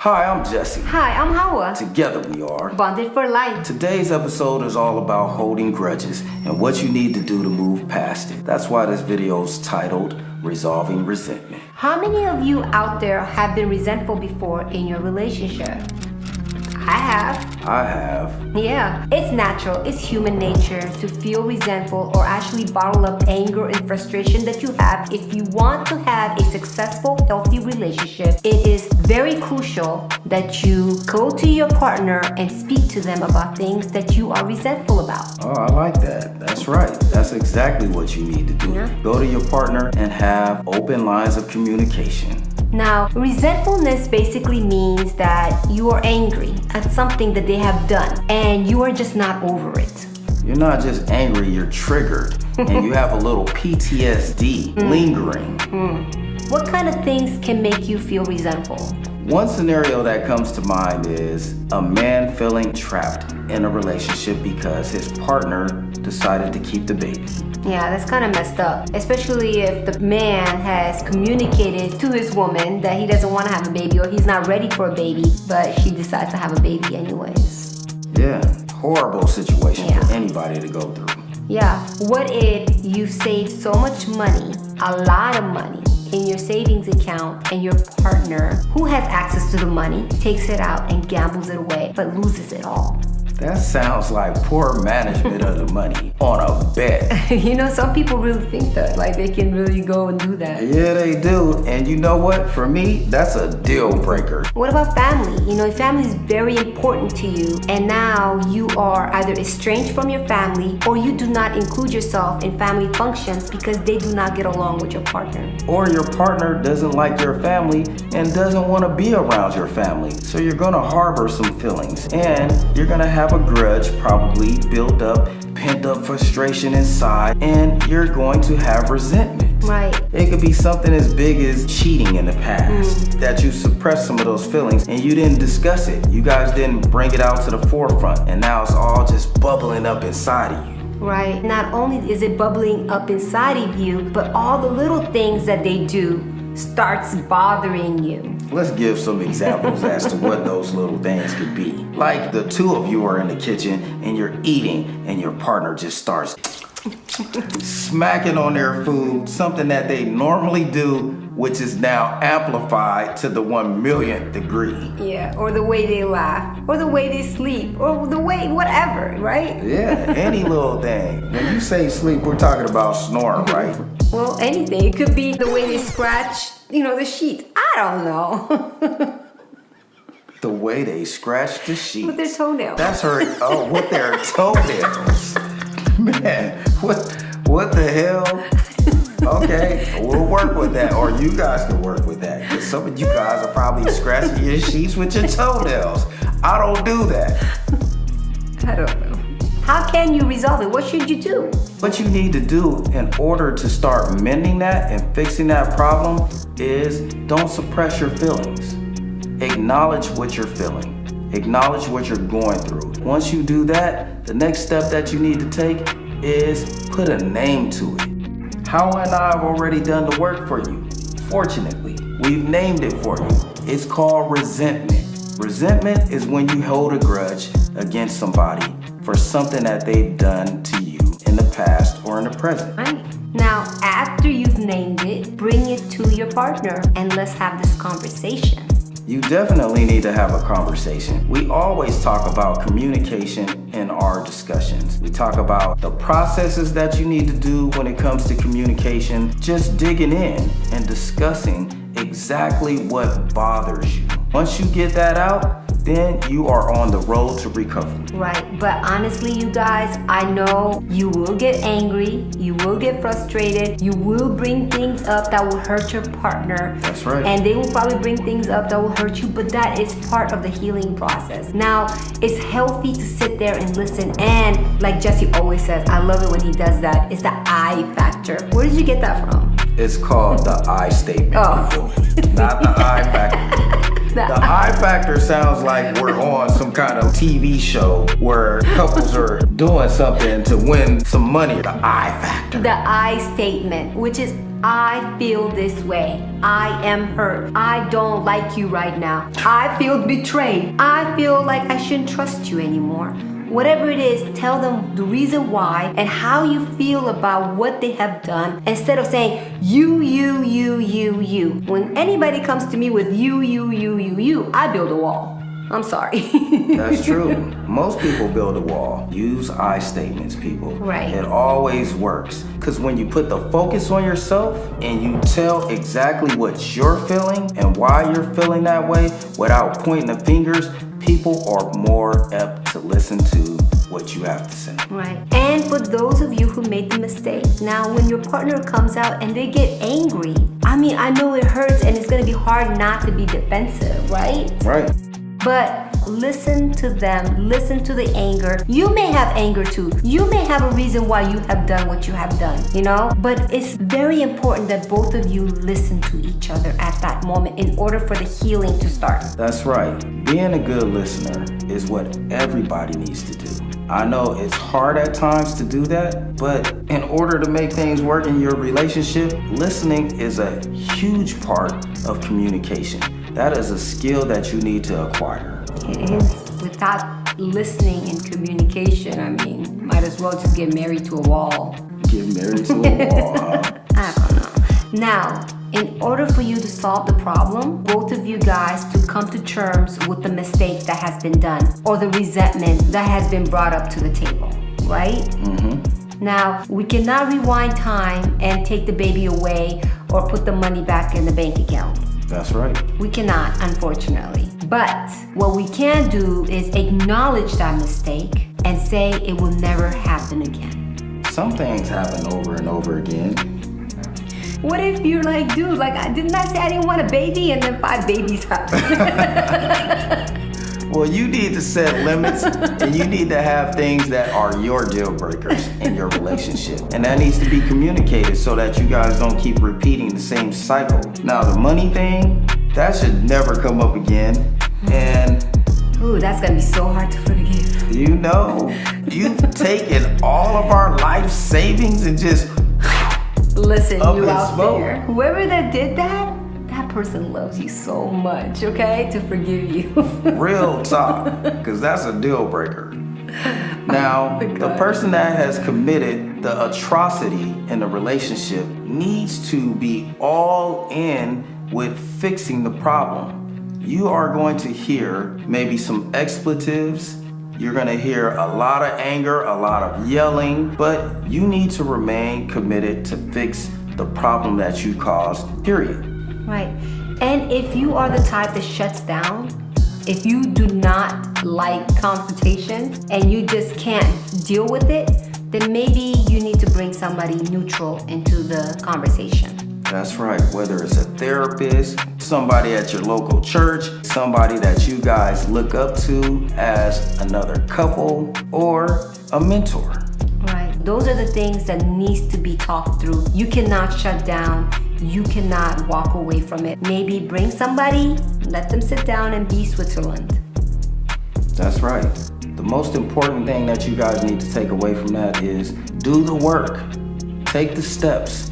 Hi, I'm Jesse. Hi, I'm Hawa. Together we are Bonded for life. Today's episode is all about holding grudges and what you need to do to move past it. That's why this video is titled Resolving Resentment. How many of you out there have been resentful before in your relationship? I have. Yeah, it's natural, it's human nature to feel resentful or actually bottle up anger and frustration that you have. If you want to have a successful, healthy relationship, it is very crucial that you go to your partner and speak to them about things that you are resentful about. Oh, I like that. That's right. That's exactly what you need to do. Yeah. Go to your partner and have open lines of communication. Now, resentfulness basically means that you are angry at something that they have done and you are just not over it. You're not just angry, you're triggered. And you have a little PTSD lingering. What kind of things can make you feel resentful? One scenario that comes to mind is a man feeling trapped in a relationship because his partner decided to keep the baby. Yeah, that's kind of messed up, especially if the man has communicated to his woman that he doesn't want to have a baby or he's not ready for a baby, but she decides to have a baby anyways. Yeah, horrible situation for anybody to go through. Yeah, what if you saved so much money, a lot of money, in your savings account and your partner, who has access to the money, takes it out and gambles it away, but loses it all? That sounds like poor management of the money on a bet. You know, some people really think that, like they can really go and do that. Yeah, they do. And you know what? For me, that's a deal breaker. What about family? You know, family is very important to you, and now you are either estranged from your family or you do not include yourself in family functions because they do not get along with your partner. Or your partner doesn't like your family and doesn't want to be around your family. So you're going to harbor some feelings and you're going to have a grudge probably built up, pent up frustration inside, and you're going to have resentment. Right. It could be something as big as cheating in the past, that you suppressed some of those feelings and you didn't discuss it. You guys didn't bring it out to the forefront, and now it's all just bubbling up inside of you. Right. Not only is it bubbling up inside of you, but all the little things that they do starts bothering you. Let's give some examples as to what those little things could be. Like the two of you are in the kitchen and you're eating and your partner just starts smacking on their food, something that they normally do, which is now amplified to the 1,000,000th degree. Yeah, or the way they laugh, or the way they sleep, or the way whatever, right? Yeah, any little thing. When you say sleep, we're talking about snoring, right? Well, anything. It could be the way they scratch, the sheets. I don't know. The way they scratch the sheets. With their toenails. That's her. Oh, with their toenails. Man, what the hell? Okay, we'll work with that, or you guys can work with that. Because some of you guys are probably scratching your sheets with your toenails. I don't do that. I don't know. How can you resolve it? What should you do? What you need to do in order to start mending that and fixing that problem is don't suppress your feelings. Acknowledge what you're feeling. Acknowledge what you're going through. Once you do that, the next step that you need to take is put a name to it. How and I have already done the work for you. Fortunately, we've named it for you. It's called resentment. Resentment is when you hold a grudge against somebody for something that they've done to you in the past or in the present. Right. Now, after you've named it, bring it to your partner and let's have this conversation. You definitely need to have a conversation. We always talk about communication in our discussions. We talk about the processes that you need to do when it comes to communication, just digging in and discussing exactly what bothers you. Once you get that out, then you are on the road to recovery. Right, but honestly, you guys, I know you will get angry, you will get frustrated, you will bring things up that will hurt your partner. That's right. And they will probably bring things up that will hurt you, but that is part of the healing process. Now, it's healthy to sit there and listen, and like Jesse always says, I love it when he does that, it's the I factor. Where did you get that from? It's called the I statement. Oh. Not the I factor. The I factor sounds like we're on some kind of TV show where couples are doing something to win some money. The I factor. The I statement, which is I feel this way. I am hurt. I don't like you right now. I feel betrayed. I feel like I shouldn't trust you anymore. Whatever it is, tell them the reason why and how you feel about what they have done instead of saying you. When anybody comes to me with you, I build a wall. I'm sorry. That's true. Most people build a wall. Use I statements, people. Right. It always works. Because when you put the focus on yourself and you tell exactly what you're feeling and why you're feeling that way without pointing the fingers, people are more apt to listen to what you have to say. Right. And for those of you who made the mistake, now when your partner comes out and they get angry, I know it hurts and it's going to be hard not to be defensive, right? Right. But listen to them, listen to the anger. You may have anger too. You may have a reason why you have done what you have done, But it's very important that both of you listen to each other at that moment in order for the healing to start. That's right. Being a good listener is what everybody needs to do. I know it's hard at times to do that, but in order to make things work in your relationship, listening is a huge part of communication. That is a skill that you need to acquire. It is. Without listening and communication, might as well just get married to a wall. Get married to a wall, huh? I don't know. Now, in order for you to solve the problem, both of you guys to come to terms with the mistake that has been done or the resentment that has been brought up to the table, right? Mm-hmm. Now, we cannot rewind time and take the baby away or put the money back in the bank account. That's right. We cannot, unfortunately. But what we can do is acknowledge that mistake and say it will never happen again. Some things happen over and over again. What if you're like, dude, didn't I say I didn't want a baby and then 5 babies happen? Well, you need to set limits and you need to have things that are your deal breakers in your relationship. And that needs to be communicated so that you guys don't keep repeating the same cycle. Now, the money thing, that should never come up again. And ooh, that's gonna be so hard to forgive. You've taken all of our life savings and just listen, you out there, whoever that did that person loves you so much, okay, to forgive you. Real talk, because that's a deal breaker. Now, the person that has committed the atrocity in the relationship needs to be all in with fixing the problem. You are going to hear maybe some expletives. You're going to hear a lot of anger, a lot of yelling, but you need to remain committed to fix the problem that you caused, period. Right. And if you are the type that shuts down, if you do not like confrontations and you just can't deal with it, then maybe you need to bring somebody neutral into the conversation. That's right. Whether it's a therapist, somebody at your local church, somebody that you guys look up to as another couple, or a mentor. Right. Those are the things that needs to be talked through. You cannot shut down. You cannot walk away from it. Maybe bring somebody, let them sit down and be Switzerland. That's right. The most important thing that you guys need to take away from that is do the work. Take the steps.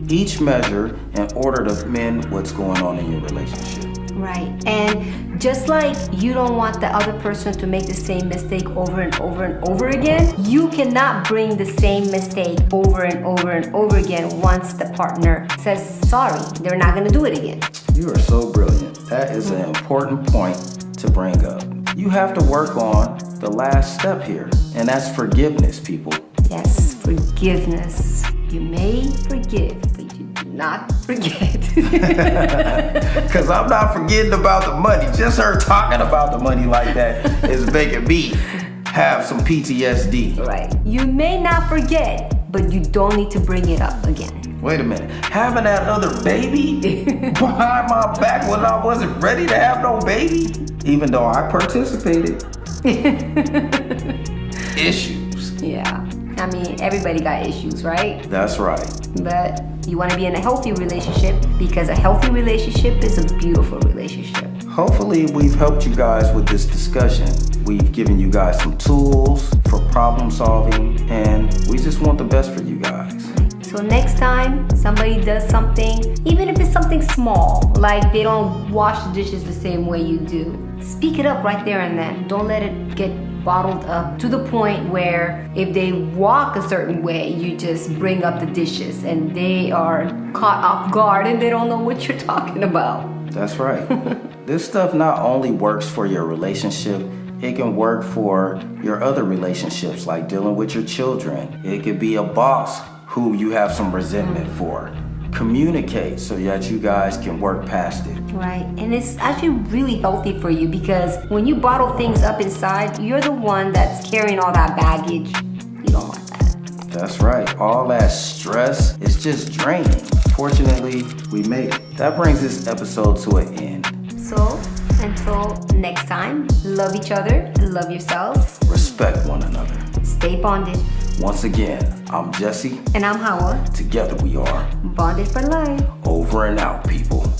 Each measure in order to mend what's going on in your relationship. Right. And just like you don't want the other person to make the same mistake over and over and over again, you cannot bring the same mistake over and over and over again once the partner says sorry. They're not going to do it again. You are so brilliant. That is an important point to bring up. You have to work on the last step here, and that's forgiveness, people. Yes, forgiveness. You may forgive, but you do not forget. Because I'm not forgetting about the money. Just her talking about the money like that is making me have some PTSD. Right. You may not forget, but you don't need to bring it up again. Wait a minute. Having that other baby behind my back when I wasn't ready to have no baby, even though I participated. Issues. Yeah. I mean, everybody got issues, right? That's right. But you want to be in a healthy relationship because a healthy relationship is a beautiful relationship. Hopefully, we've helped you guys with this discussion. We've given you guys some tools for problem solving, and we just want the best for you guys. So next time somebody does something, even if it's something small, like they don't wash the dishes the same way you do, speak it up right there and then. Don't let it get bottled up to the point where if they walk a certain way, you just bring up the dishes and they are caught off guard and they don't know what you're talking about. That's right. This stuff not only works for your relationship, it can work for your other relationships, like dealing with your children. It could be a boss who you have some resentment for. Communicate so that you guys can work past it. Right, and it's actually really healthy for you because when you bottle things up inside, you're the one that's carrying all that baggage. You don't want that. That's right. All that stress is just draining. Fortunately, we made it. That brings this episode to an end. So, until next time, love each other, love yourselves, respect one another, stay bonded. Once again, I'm Jesse. And I'm Hawa. Together we are Bonded for life. Over and out, people.